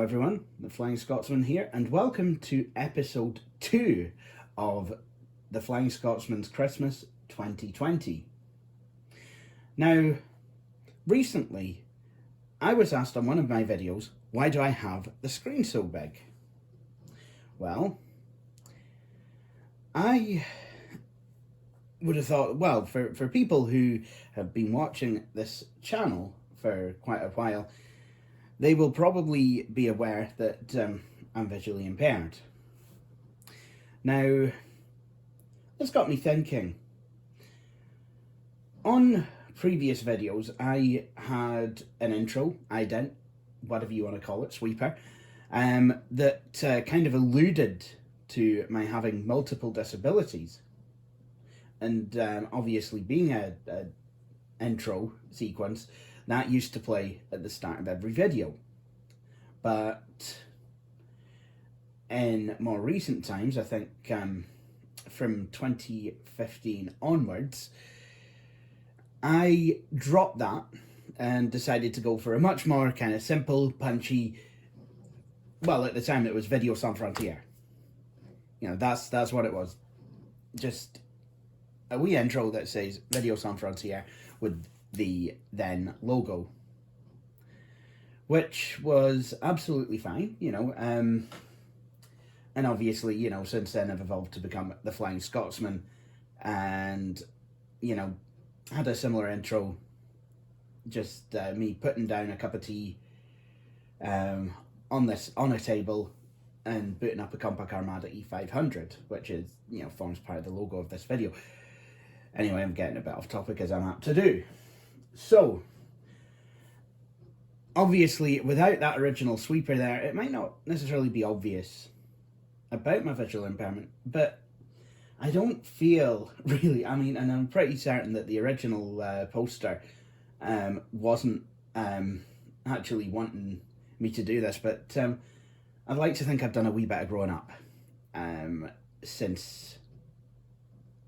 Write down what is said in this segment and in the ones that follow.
everyone, the Flying Scotsman here, and welcome to episode 2 of the Flying Scotsman's Christmas 2020. Now, recently, I was asked on one of my videos, why do I have the screen so big? Well, I would have thought, well, for people who have been watching this channel for quite a while, they will probably be aware that I'm visually impaired. Now, this got me thinking. On previous videos, I had an intro, ident, whatever you want to call it, sweeper, that kind of alluded to my having multiple disabilities. And obviously being a intro sequence, that used to play at the start of every video. But in more recent times, I think from 2015 onwards, I dropped that and decided to go for a much more kind of simple, punchy, well, at the time it was Video Sans Frontières. You know, that's what it was. Just a wee intro that says Video Sans Frontières with the then logo, which was absolutely fine, you know, and obviously, you know, since then I've evolved to become the Flying Scotsman, and, you know, had a similar intro, just me putting down a cup of tea on a table and booting up a Compact Armada E500, which is, you know, forms part of the logo of this video. Anyway, I'm getting a bit off topic, as I'm apt to do. So, obviously, without that original sweeper there, it might not necessarily be obvious about my visual impairment, but I don't feel really, I mean, and I'm pretty certain that the original poster wasn't actually wanting me to do this, but I'd like to think I've done a wee bit of growing up since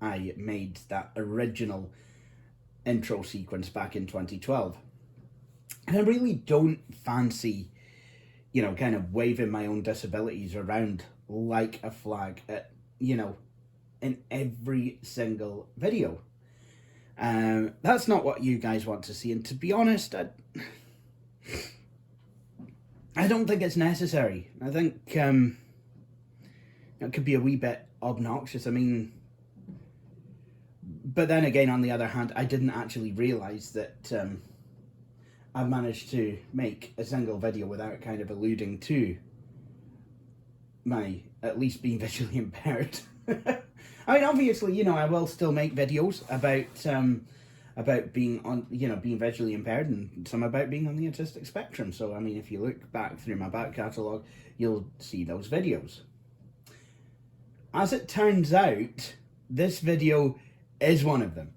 I made that original intro sequence back in 2012. And I really don't fancy, you know, kind of waving my own disabilities around like a flag at, you know, in every single video. That's not what you guys want to see, and to be honest, I don't think it's necessary. I think it could be a wee bit obnoxious. I mean, but then again, on the other hand, I didn't actually realise that I've managed to make a single video without kind of alluding to my at least being visually impaired. I mean, obviously, you know, I will still make videos about being on, you know, being visually impaired, and some about being on the autistic spectrum. So, I mean, if you look back through my back catalogue, you'll see those videos. As it turns out, this video is one of them.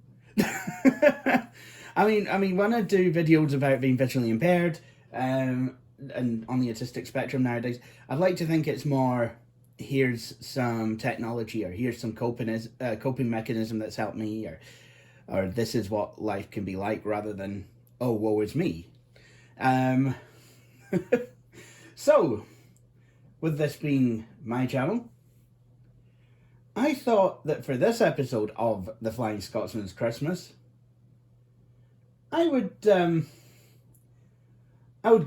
I mean, when I do videos about being visually impaired, and on the autistic spectrum nowadays, I'd like to think it's more, here's some technology, or here's some coping mechanism that's helped me, or this is what life can be like, rather than, oh, woe is me. So, with this being my channel, I thought that for this episode of the Flying Scotsman's Christmas, I would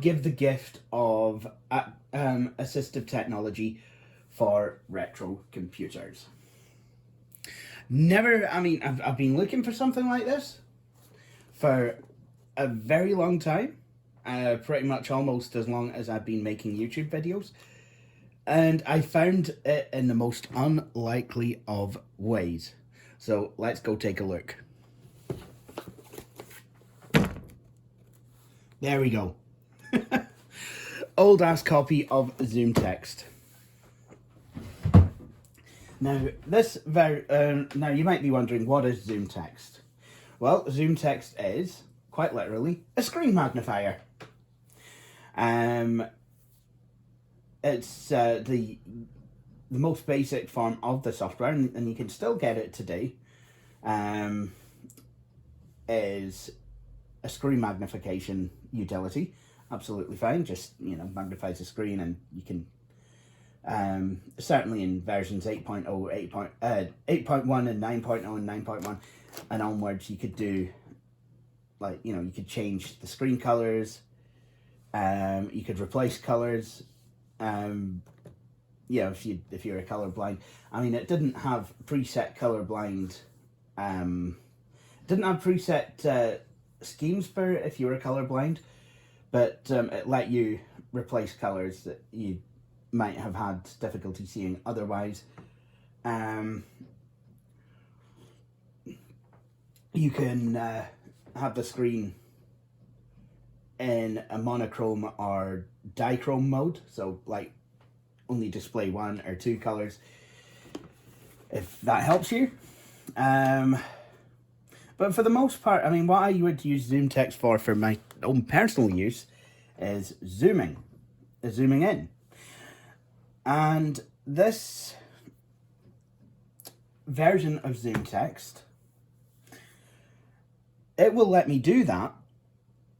give the gift of assistive technology for retro computers. I mean, I've been looking for something like this for a very long time, pretty much almost as long as I've been making YouTube videos. And I found it in the most unlikely of ways. So let's go take a look. There we go. Old ass copy of ZoomText. Now, now you might be wondering, what is ZoomText? Well, ZoomText is, quite literally, a screen magnifier. It's the most basic form of the software, and you can still get it today, is a screen magnification utility. absolutely fine. Just, you know, magnifies the screen, and you can certainly in versions 8.0, 8.1 and 9.0 and 9.1 and onwards, you could do, like, you know, you could change the screen colors, you could replace colors, you know, if you're a colorblind. I mean, it didn't have preset colorblind, didn't have preset schemes for if you were colorblind, but it let you replace colors that you might have had difficulty seeing otherwise. You can have the screen in a monochrome or dichrome mode, so like only display one or two colors, if that helps you. But for the most part, I mean, what I would use ZoomText for my own personal use is zooming in. And this version of ZoomText, it will let me do that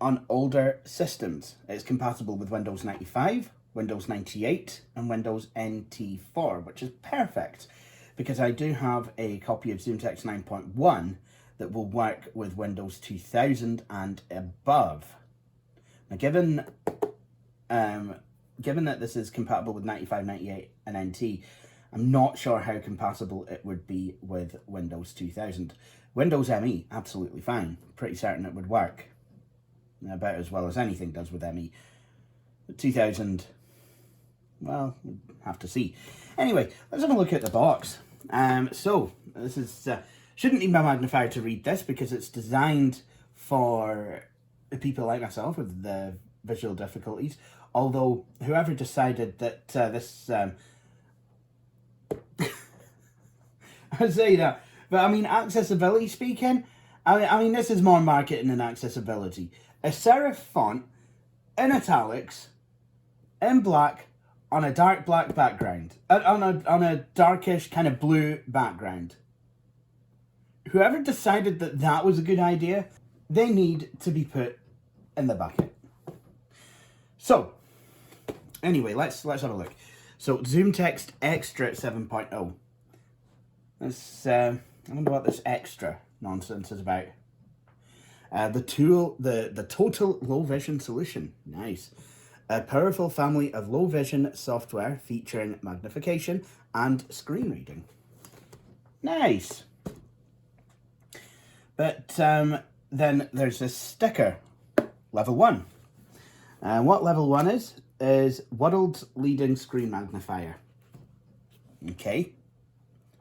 on older systems. It's compatible with Windows 95, Windows 98, and Windows NT4, which is perfect because I do have a copy of ZoomText 9.1 that will work with Windows 2000 and above. Now, given that this is compatible with 95, 98, and NT, I'm not sure how compatible it would be with Windows 2000. Windows ME, absolutely fine. Pretty certain it would work about as well as anything does with ME. 2000, well, we'll have to see. Anyway, let's have a look at the box. So, this is... shouldn't need my magnifier to read this because it's designed for people like myself with the visual difficulties. Although, whoever decided that this... I'd say that. But, I mean, accessibility speaking, I mean, this is more marketing than accessibility. A serif font in italics, in black, on a dark black background. On a darkish kind of blue background. Whoever decided that that was a good idea, they need to be put in the bucket. So, anyway, let's have a look. So, ZoomText Xtra 7.0. Let's, I wonder what this extra nonsense is about. The total low vision solution. Nice. A powerful family of low vision software featuring magnification and screen reading. Nice. But then there's this sticker, level 1. And what level 1 is world's leading screen magnifier. Okay.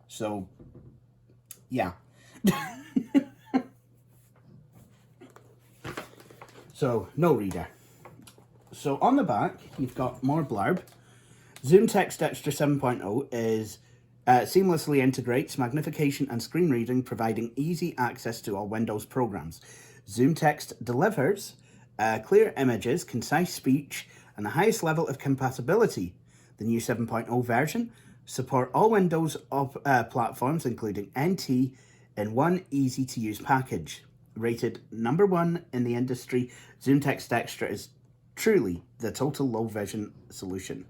So, yeah. So, no reader. So, on the back, you've got more blurb. ZoomText Xtra 7.0 is... seamlessly integrates magnification and screen reading, providing easy access to all Windows programs. ZoomText delivers clear images, concise speech, and the highest level of compatibility. The new 7.0 version support all Windows platforms, including NT, in one easy-to-use package. Rated #1 in the industry, ZoomText Xtra is truly the total low vision solution.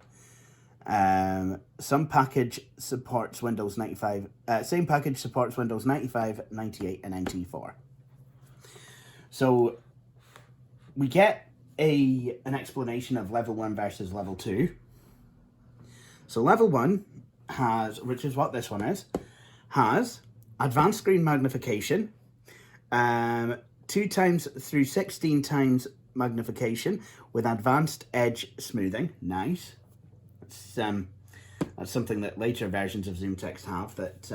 Some package supports Windows 95. Same package supports Windows 95, 98, and NT4. So we get an explanation of level 1 versus level 2. So level 1 has, which is what this one is, has advanced screen magnification, 2 times through 16 times magnification with advanced edge smoothing. Nice. That's something that later versions of ZoomText have that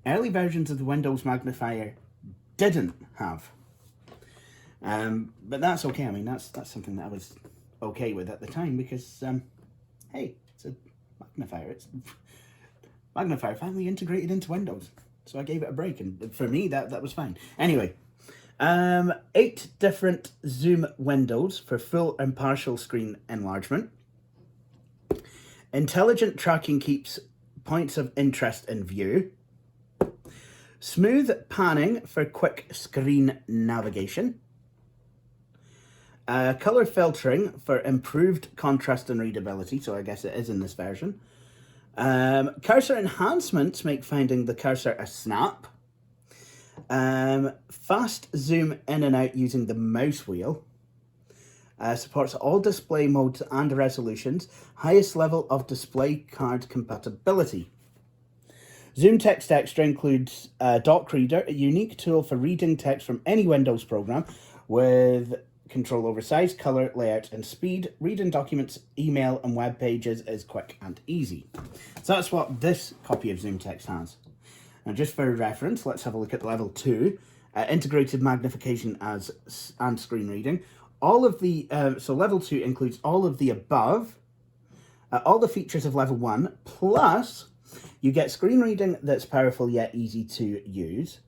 early versions of the Windows magnifier didn't have. But that's okay. I mean, that's something that I was okay with at the time because, hey, it's a magnifier. Magnifier finally integrated into Windows. So I gave it a break, and for me, that was fine. Anyway, 8 different zoom windows for full and partial screen enlargement. Intelligent tracking keeps points of interest in view. Smooth panning for quick screen navigation. Color filtering for improved contrast and readability, so I guess it is in this version. Cursor enhancements make finding the cursor a snap. Fast zoom in and out using the mouse wheel. Supports all display modes and resolutions. Highest level of display card compatibility. ZoomText Xtra includes Doc Reader, a unique tool for reading text from any Windows program with control over size, color, layout, and speed. Reading documents, email, and web pages is quick and easy. So that's what this copy of ZoomText has. Now, just for reference, let's have a look at level 2, integrated magnification and screen reading. All of the so level 2 includes all of the above, all the features of level 1, plus you get screen reading that's powerful yet easy to use.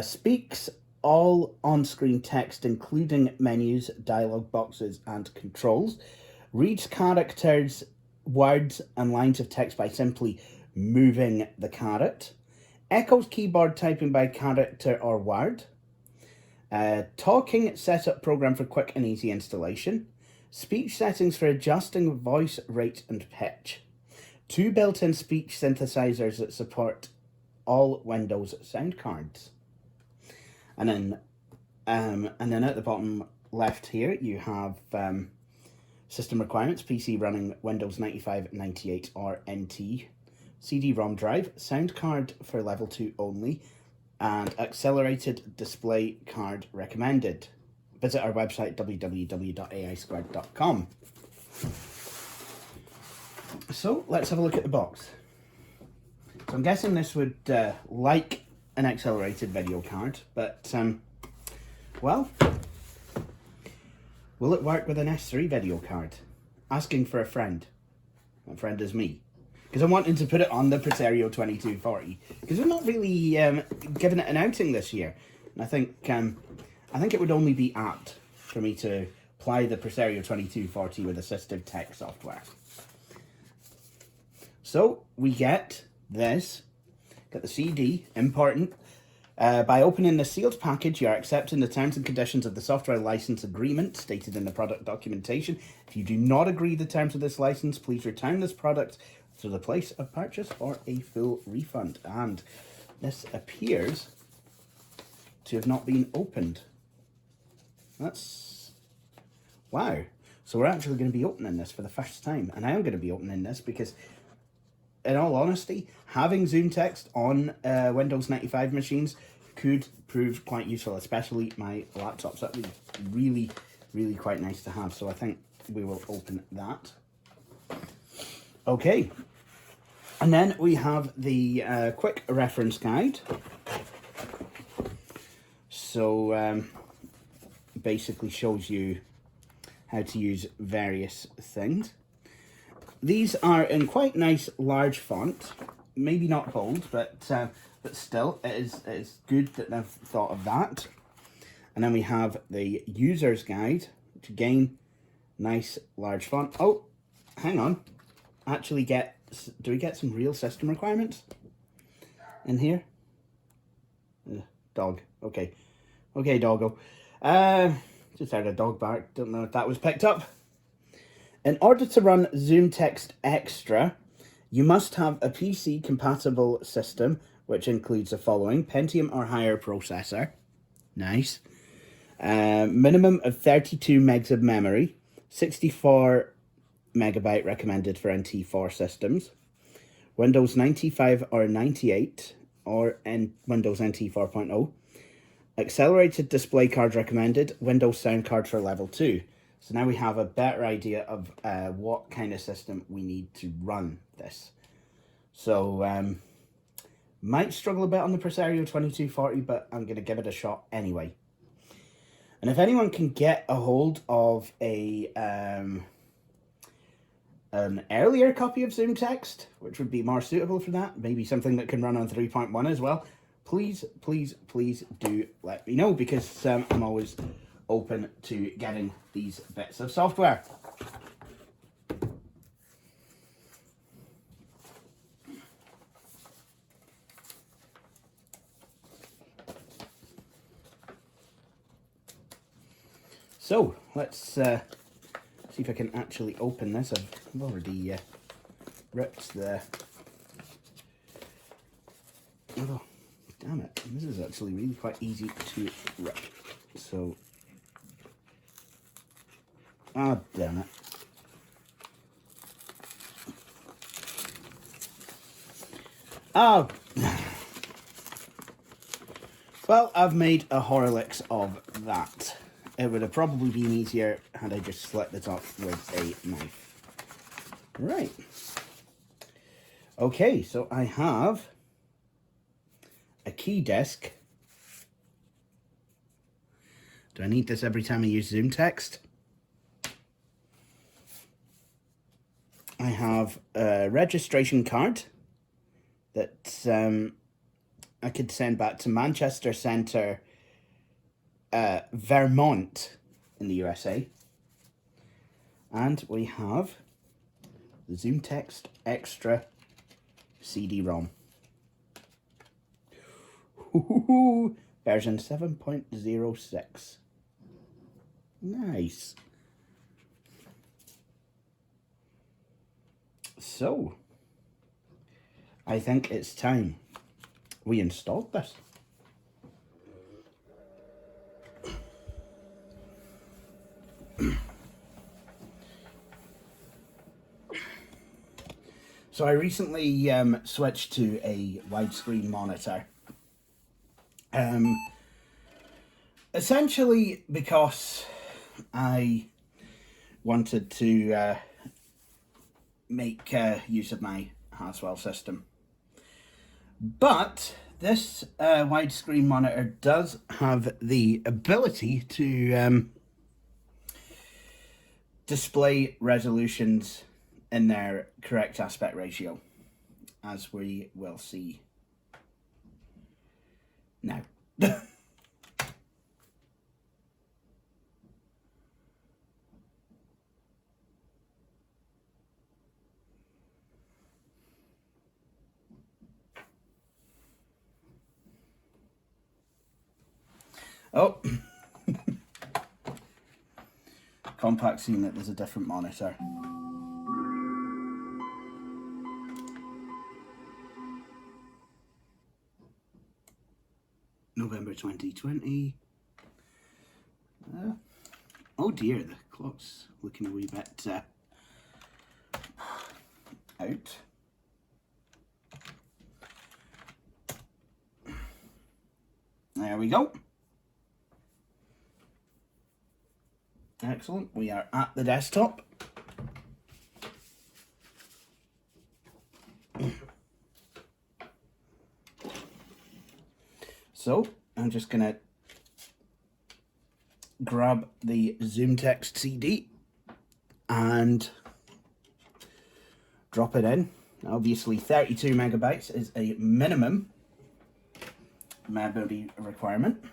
Speaks all on-screen text, including menus, dialog boxes, and controls. Reads characters, words, and lines of text by simply moving the caret. Echoes keyboard typing by character or word. Talking setup program for quick and easy installation. Speech settings for adjusting voice rate and pitch. 2 built-in speech synthesizers that support all Windows sound cards. And then at the bottom left here, you have system requirements: PC running Windows 95, 98 or NT, CD-ROM drive, sound card for level 2 only, and accelerated display card recommended. Visit our website www.aisquared.com. So let's have a look at the box. So I'm guessing this would like an accelerated video card, but well, will it work with an S3 video card? Asking for a friend. That friend is me, because I'm wanting to put it on the Presario 2240, because we're not really giving it an outing this year, and I think it would only be apt for me to apply the Presario 2240 with assistive tech software. So we get this. Get the CD, important. By opening the sealed package, you are accepting the terms and conditions of the software license agreement stated in the product documentation. If you do not agree the terms of this license, please return this product to the place of purchase for a full refund. And this appears to have not been opened. That's... wow. So we're actually going to be opening this for the first time. And I am going to be opening this because, in all honesty, having ZoomText on Windows 95 machines could prove quite useful, especially my laptops. That would be really, really quite nice to have. So I think we will open that. Okay. And then we have the quick reference guide. So basically shows you how to use various things. These are in quite nice large font, maybe not bold, but still it is good that they've thought of that. And then we have the user's guide, which again, nice large font. Oh, hang on, actually do we get some real system requirements in here? Dog, okay, doggo. Just heard a dog bark, don't know if that was picked up. In order to run ZoomText Xtra, you must have a PC-compatible system, which includes the following: Pentium or higher processor, nice, minimum of 32 megs of memory, 64 megabyte recommended for NT4 systems, Windows 95 or 98 or Windows NT 4.0, accelerated display card recommended, Windows sound card for level 2. So now we have a better idea of what kind of system we need to run this. So might struggle a bit on the Presario 2240, but I'm going to give it a shot anyway. And if anyone can get a hold of an earlier copy of ZoomText, which would be more suitable for that, maybe something that can run on 3.1 as well, please, please, please do let me know, because I'm always open to getting these bits of software. So let's see if I can actually open this. I've already ripped the... Oh, damn it. This is actually really quite easy to rip. So... Ah, damn it. Oh! Well, I've made a Horlicks of that. It would have probably been easier had I just slit the top with a knife. Right. Okay, so I have a key disc. Do I need this every time I use ZoomText? I have a registration card that I could send back to Manchester Centre, Vermont in the USA. And we have the ZoomText Xtra CD-ROM. Version 7.06. Nice. So, I think it's time we installed this. So I recently switched to a widescreen monitor. Essentially because I wanted to make use of my Haswell system. But this widescreen monitor does have the ability to display resolutions in their correct aspect ratio, as we will see now. Oh, Compact seen that there's a different monitor. November 2020. Oh dear, the clock's looking a wee bit out. There we go. Excellent. We are at the desktop. So I'm just gonna grab the ZoomText CD and drop it in. Obviously 32 megabytes is a minimum memory requirement.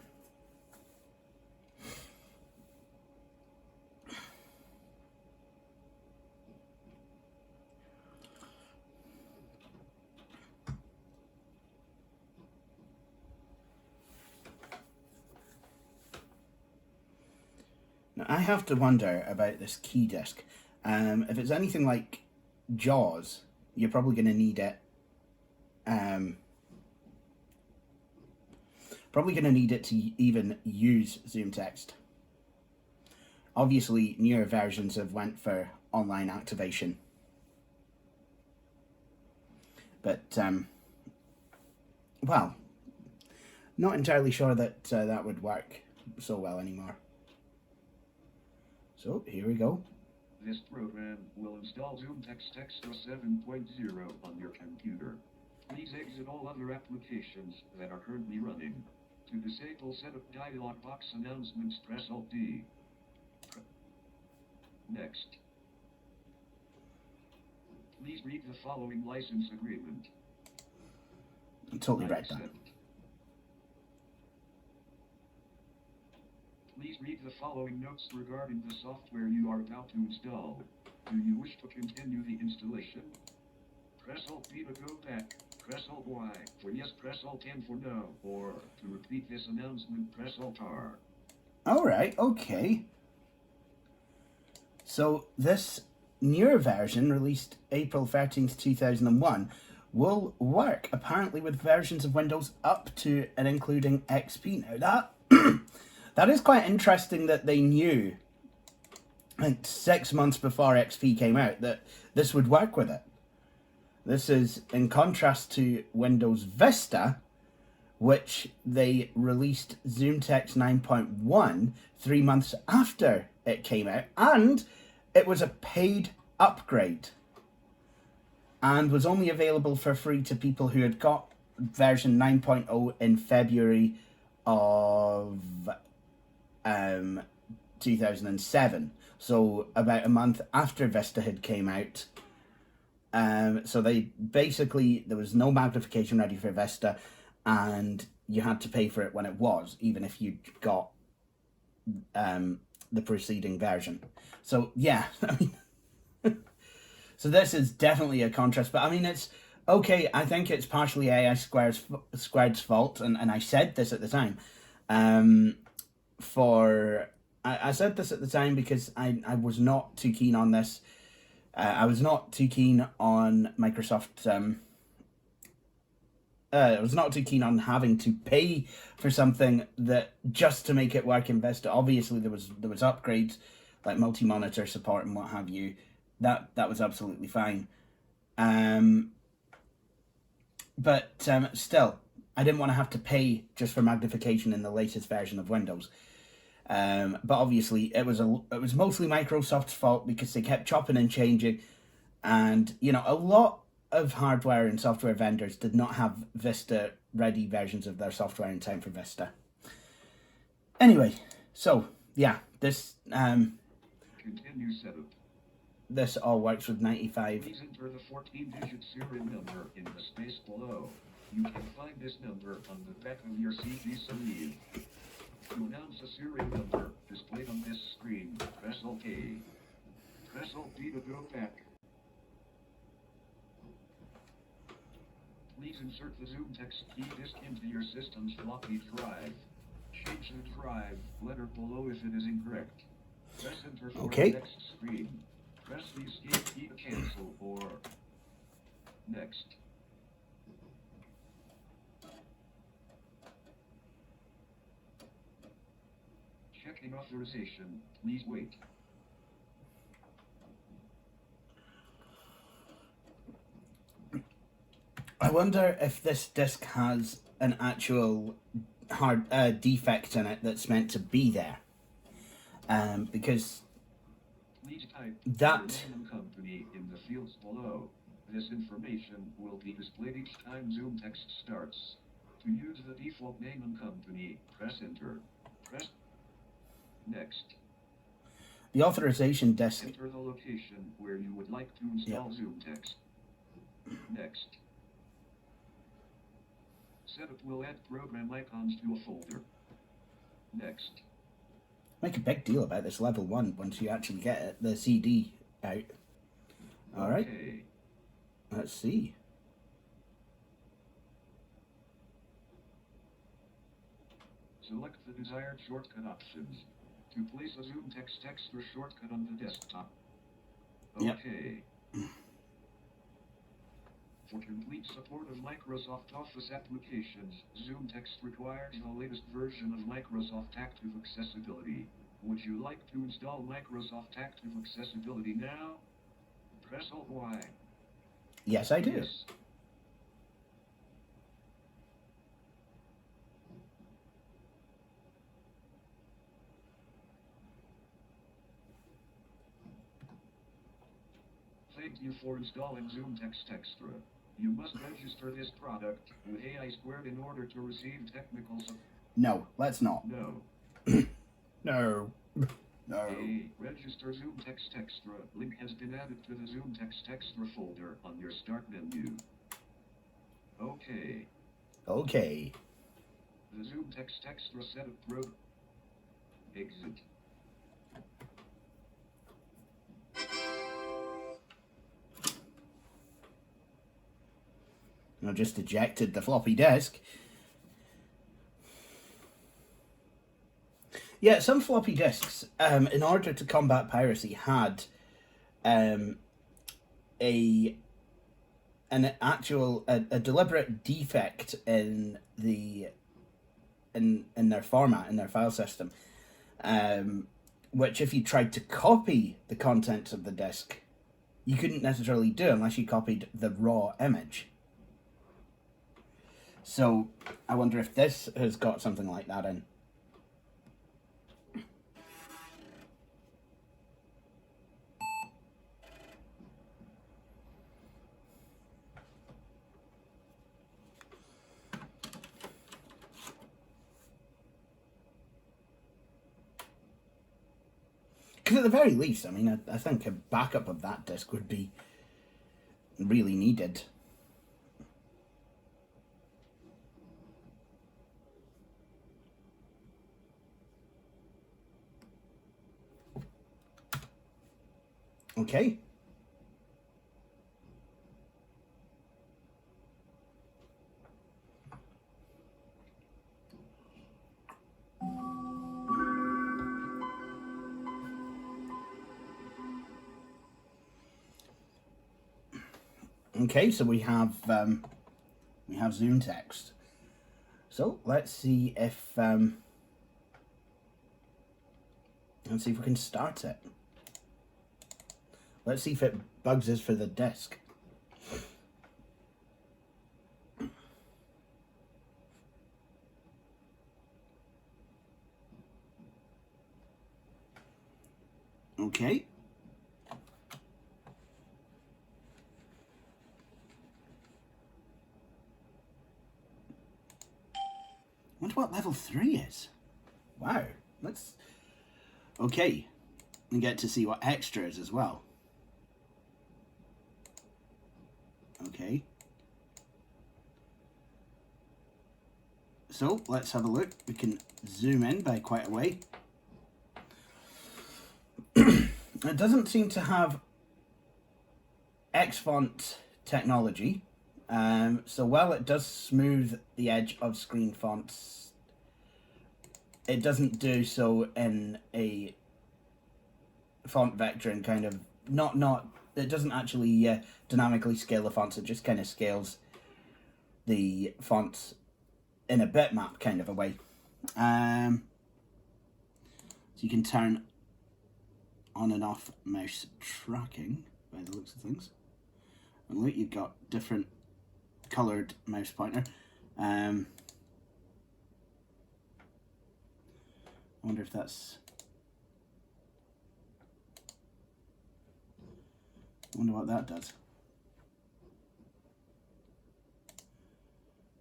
Now, I have to wonder about this key disc. If it's anything like JAWS, you're probably going to need it. Probably going to need it to even use ZoomText. Obviously, newer versions have went for online activation. But, well, not entirely sure that that would work so well anymore. So, here we go. This program will install ZoomText Xtra 7.0 on your computer. Please exit all other applications that are currently running. To disable setup dialog box announcements, press Alt-D. Next. Please read the following license agreement. I totally read that. Please read the following notes regarding the software you are about to install. Do you wish to continue the installation? Press Alt-B to go back. Press Alt-Y for yes, press Alt-N for no. Or, to repeat this announcement, press Alt-R. Alright, okay. So this newer version, released April 13th, 2001, will work apparently with versions of Windows up to and including XP. Now that that is quite interesting that they knew, like 6 months before XP came out, that this would work with it. This is in contrast to Windows Vista, which they released ZoomText 9.1 3 months after it came out, and it was a paid upgrade and was only available for free to people who had got version 9.0 in February of 2007. So about a month after Vista had came out. So they basically, there was no magnification ready for Vista, and you had to pay for it when it was, even if you got the preceding version. So yeah, I mean, so this is definitely a contrast, but I mean, it's okay. I think it's partially AI Squared's fault, and I said this at the time. I said this at the time because I was not too keen on this. I was not too keen on Microsoft. I was not too keen on having to pay for something that just to make it work in Vista. Obviously, there was upgrades like multi-monitor support and what have you. That was absolutely fine. But still, I didn't want to have to pay just for magnification in the latest version of Windows. But obviously, it was mostly Microsoft's fault because they kept chopping and changing, and you know, a lot of hardware and software vendors did not have Vista ready versions of their software in time for Vista. Anyway, so yeah, this Continue setup. This all works with 95. Please enter the 14-digit serial number in the space below. You can find this number on the back of your CD sleeve. To announce a serial number displayed on this screen, press OK. Press Alt D to go back. Please insert the ZoomText key disk into your system's floppy drive. Change the drive letter below if it is incorrect. Press Enter for the next screen. Press the Escape key to cancel or Next. Checking authorization. Please wait. I wonder if this disk has an actual hard defect in it that's meant to be there. Because please type that your name and company in the fields below. This information will be displayed each time ZoomText starts. To use the default name and company, press Enter. Press Next. The authorization disk. Enter the location where you would like to install ZoomText. Next. Setup will add program icons to a folder. Next. Make a big deal about this level 1 once you actually get it, the CD out. Alright. Okay. Let's see. Select the desired shortcut options. To place a ZoomText Xtra shortcut on the desktop. Okay. Yep. For complete support of Microsoft Office applications, ZoomText requires the latest version of Microsoft Active Accessibility. Would you like to install Microsoft Active Accessibility now? Press Alt-Y. Yes, I do. Yes. Thank you for installing ZoomText Xtra. You must register this product with AI Squared in order to receive technical support. No, let's not. No. No. No. A register ZoomText Xtra link has been added to the ZoomText Xtra folder on your start menu. Okay. Okay. The ZoomText Xtra setup pro. Exit. I just ejected the floppy disk. Yeah, some floppy disks, in order to combat piracy, had a deliberate defect in their format, in their file system, which if you tried to copy the contents of the disk, you couldn't necessarily do unless you copied the raw image. So I wonder if this has got something like that in. Because at the very least, I mean, I think a backup of that disk would be really needed. Okay. Okay, so we have ZoomText. So let's see if we can start it. Let's see if it bugs us for the disk. Okay. I wonder what level 3 is. Wow. Let's... Okay. We get to see what Xtra is as well. Okay. So, let's have a look. We can zoom in by quite a way. It doesn't seem to have X-font technology. So while it does smooth the edge of screen fonts, it doesn't do so in a font vectoring kind of, it doesn't actually dynamically scale the fonts, it just kind of scales the fonts in a bitmap kind of a way. So you can turn on and off mouse tracking by the looks of things. And look, you've got different coloured mouse pointer. I wonder if that's... I wonder what that does.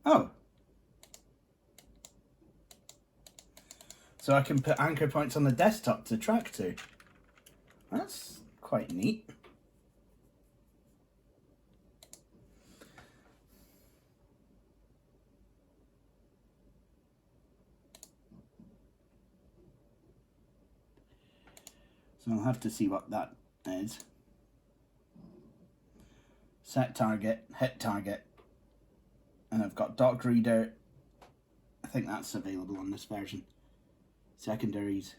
Oh! So I can put anchor points on the desktop to track to. That's quite neat. So I'll have to see what that is. Set target, hit target, and I've got dock reader. I think that's available on this version. Secondaries,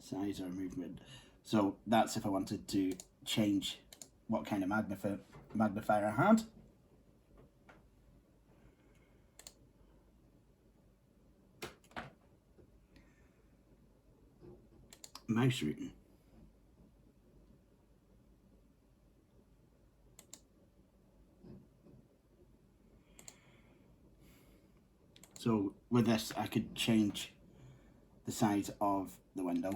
size or movement. So that's if I wanted to change what kind of magnifier I had. Mouse routing. So with this, I could change the size of the window.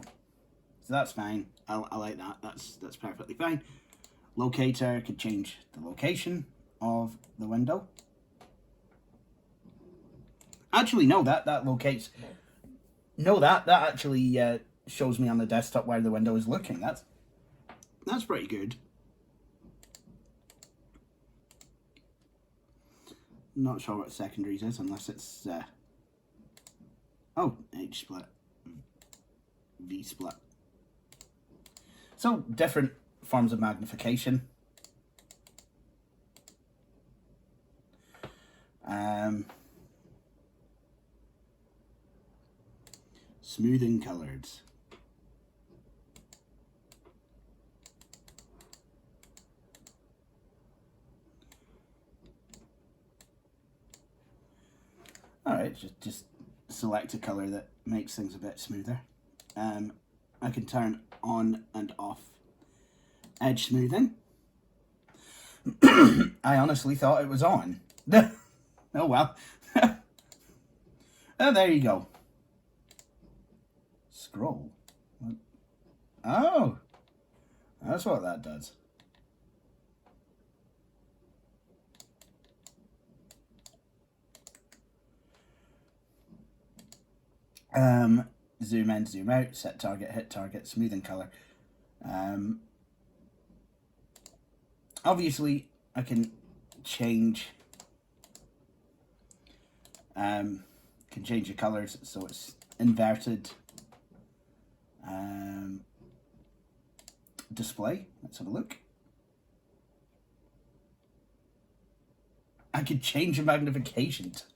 So that's fine. I like that. That's perfectly fine. Locator, could change the location of the window. Actually, no, that locates. No, that actually shows me on the desktop where the window is looking. That's pretty good. Not sure what secondaries is unless it's oh, H split, V split. So different forms of magnification. Smoothing colors. Alright, just select a color that makes things a bit smoother. I can turn on and off edge smoothing. I honestly thought it was on. Oh well. Oh, there you go. Scroll. Oh, that's what that does. Zoom in, zoom out, set target, hit target, smoothing color. Obviously, I can change the colors so it's inverted. Display. Let's have a look. I can change the magnification type.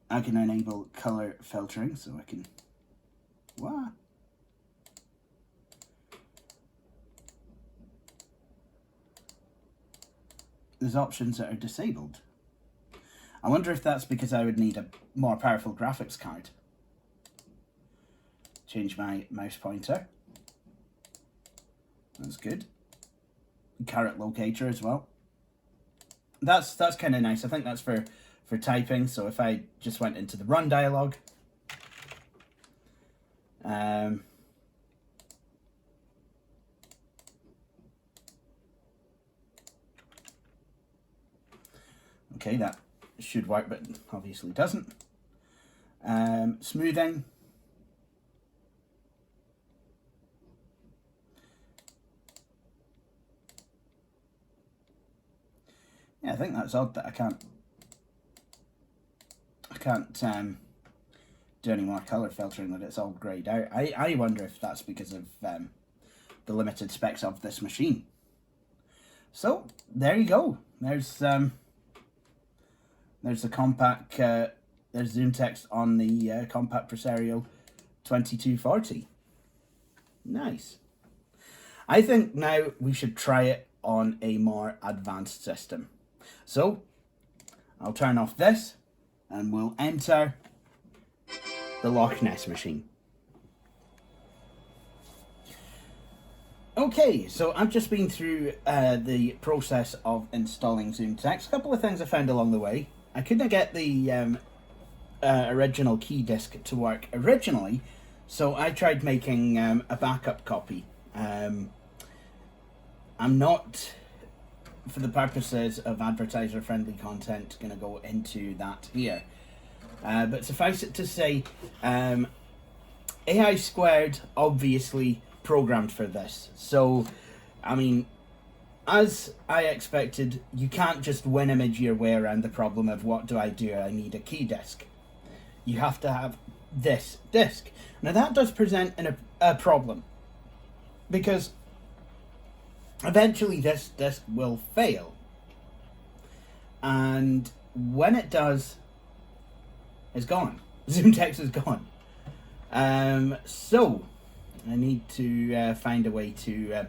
I can enable color filtering, so I can. What? There's options that are disabled. I wonder if that's because I would need a more powerful graphics card. Change my mouse pointer. That's good. Caret locator as well. That's kind of nice. I think that's for typing. So if I just went into the run dialog, okay, that should work, but obviously doesn't. Smoothing. Yeah, I think that's odd that I can't do any more color filtering, that it's all grayed out. I wonder if that's because of the limited specs of this machine. So there you go. There's the compact. There's ZoomText on the compact Presario 2240. Nice. I think now we should try it on a more advanced system. So I'll turn off this and we'll enter the Loch Ness machine. Okay, so I've just been through the process of installing ZoomText. A couple of things I found along the way. I couldn't get the original key disk to work originally, so I tried making a backup copy. I'm not, for the purposes of advertiser-friendly content, going to go into that here. But suffice it to say, AI Squared obviously programmed for this. So, I mean, as I expected, you can't just WinImage your way around the problem of what do? I need a key disk. You have to have this disk. Now that does present a problem, because eventually this disk will fail. And when it does, it's gone. ZoomText is gone. So I need to find a way to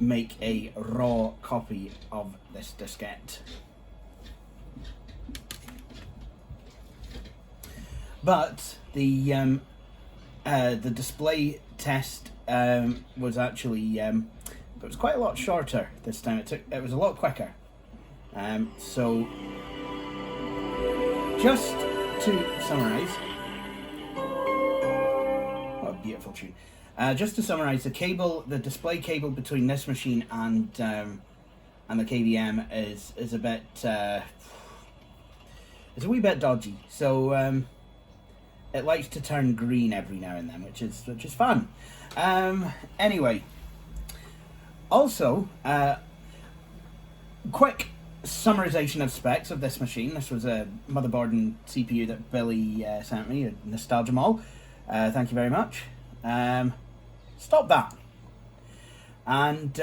make a raw copy of this diskette. But the display test was actually it was quite a lot shorter this time. It was a lot quicker. So just to summarize, what a beautiful tune. Just to summarize, the display cable between this machine and the KVM is a bit it's a wee bit dodgy. So it likes to turn green every now and then, which is fun. Anyway, also quick summarization of specs of this machine. This was a motherboard and CPU that Billy sent me, a Nostalgia Mall. Thank you very much. Stop that. And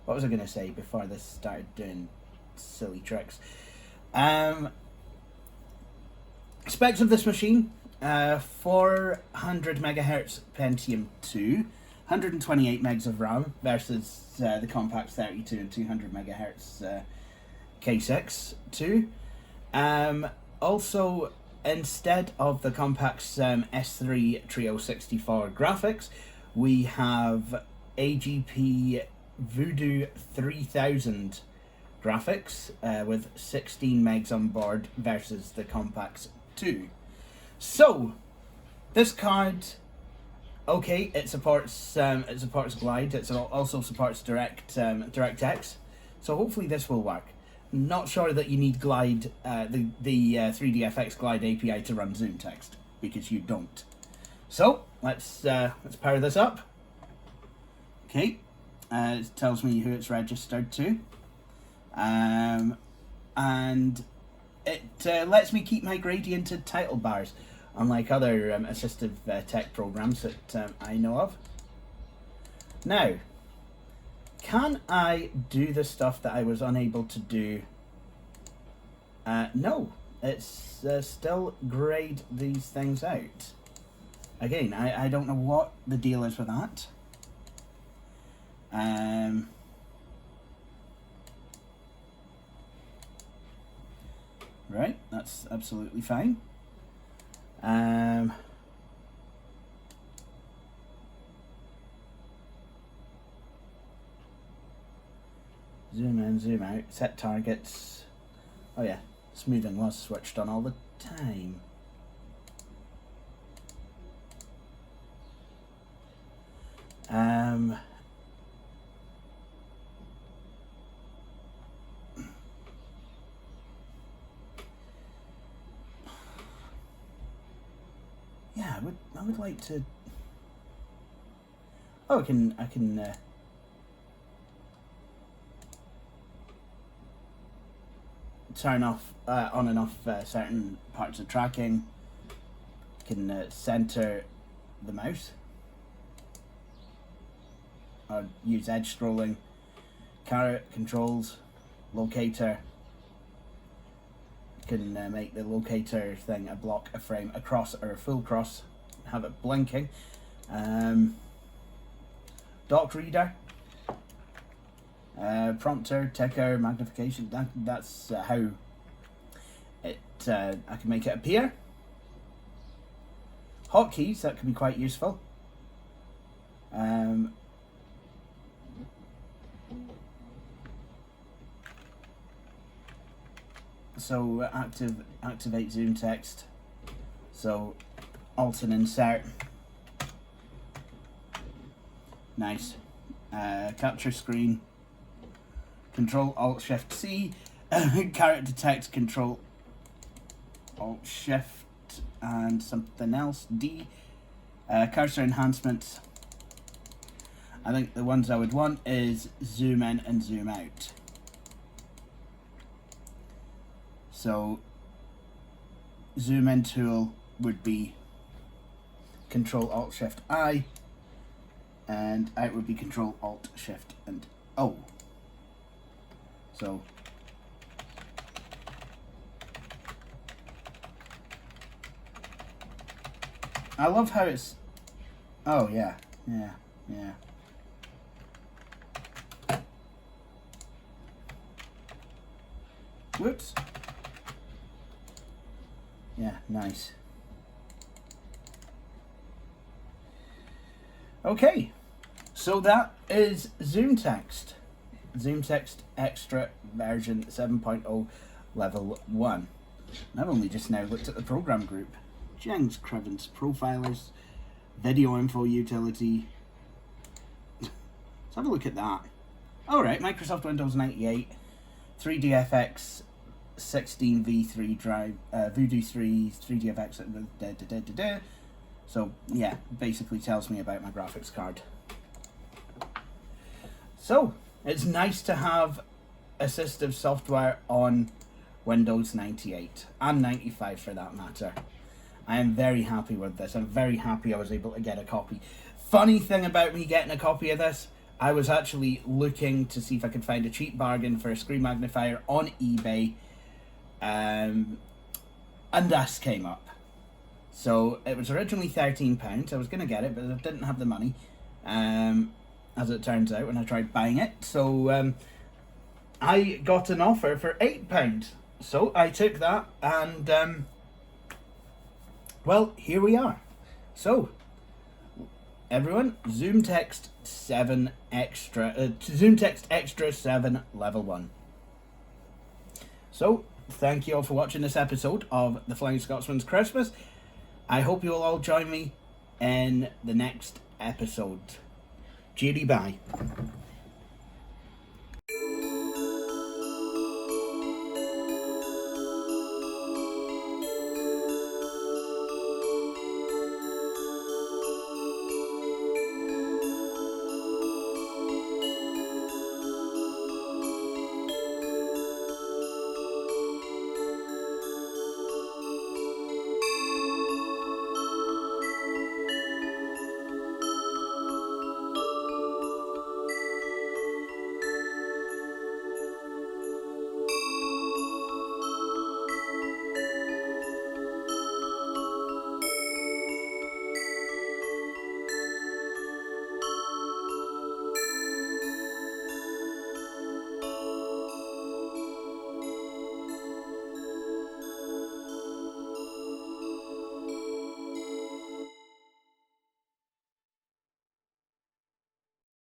what was I going to say before this started doing silly tricks? Specs of this machine: 400 megahertz Pentium 2, 128 megs of RAM versus the Compact 32 and 200 megahertz K6 2. Also, instead of the Compact's S3 Trio 64 graphics, we have AGP Voodoo 3000 graphics with 16 megs on board versus the Compact's 2. So, this card, okay, it supports Glide. It also supports DirectX. So hopefully this will work. Not sure that you need Glide, the 3DFX Glide API to run ZoomText, because you don't. So let's power this up. Okay, it tells me who it's registered to, and it lets me keep my gradiented title bars, unlike other assistive tech programs that I know of. Now, can I do the stuff that I was unable to do? No, it's still grayed these things out. Again, I don't know what the deal is with that. Right, that's absolutely fine. Zoom in, zoom out, set targets. Oh yeah, smoothing was switched on all the time. Yeah, I would like to. Oh, I can turn off, on and off certain parts of tracking. Can center the mouse, or use edge scrolling, caret controls, locator. Can make the locator thing a block, a frame, a cross, or a full cross. Have it blinking. Dock reader. Prompter, ticker, magnification. That's how it. I can make it appear. Hotkeys, that can be quite useful. So activate ZoomText. So Alt and insert. Nice. Capture screen. Control Alt Shift C. Character text. Control Alt Shift and something else. D. Cursor enhancements. I think the ones I would want is zoom in and zoom out. So zoom in tool would be Control Alt Shift I, and out would be Control Alt Shift and O. So I love how it's. Oh yeah. Whoops. Yeah, nice. Okay, so that is ZoomText. ZoomText Xtra version 7.0 level 1. And I've only just now looked at the program group. Jeng's Crivens Profilers, Video Info Utility. Let's have a look at that. Alright, Microsoft Windows 98, 3DFX 16 v3 drive, Voodoo 3, 3DFX, So yeah, basically tells me about my graphics card. So it's nice to have assistive software on Windows 98 and 95 for that matter. I am very happy with this. I'm very happy I was able to get a copy. Funny thing about me getting a copy of this, I was actually looking to see if I could find a cheap bargain for a screen magnifier on eBay. Undas came up. So it was originally £13. I was going to get it, but I didn't have the money, as it turns out, when I tried buying it. So I got an offer for £8. So I took that, and well, here we are. So everyone, ZoomText 7 Xtra, ZoomText Xtra 7 Level 1. So thank you all for watching this episode of The Flying Scotsman's Christmas. I hope you will all join me in the next episode. Judy, bye.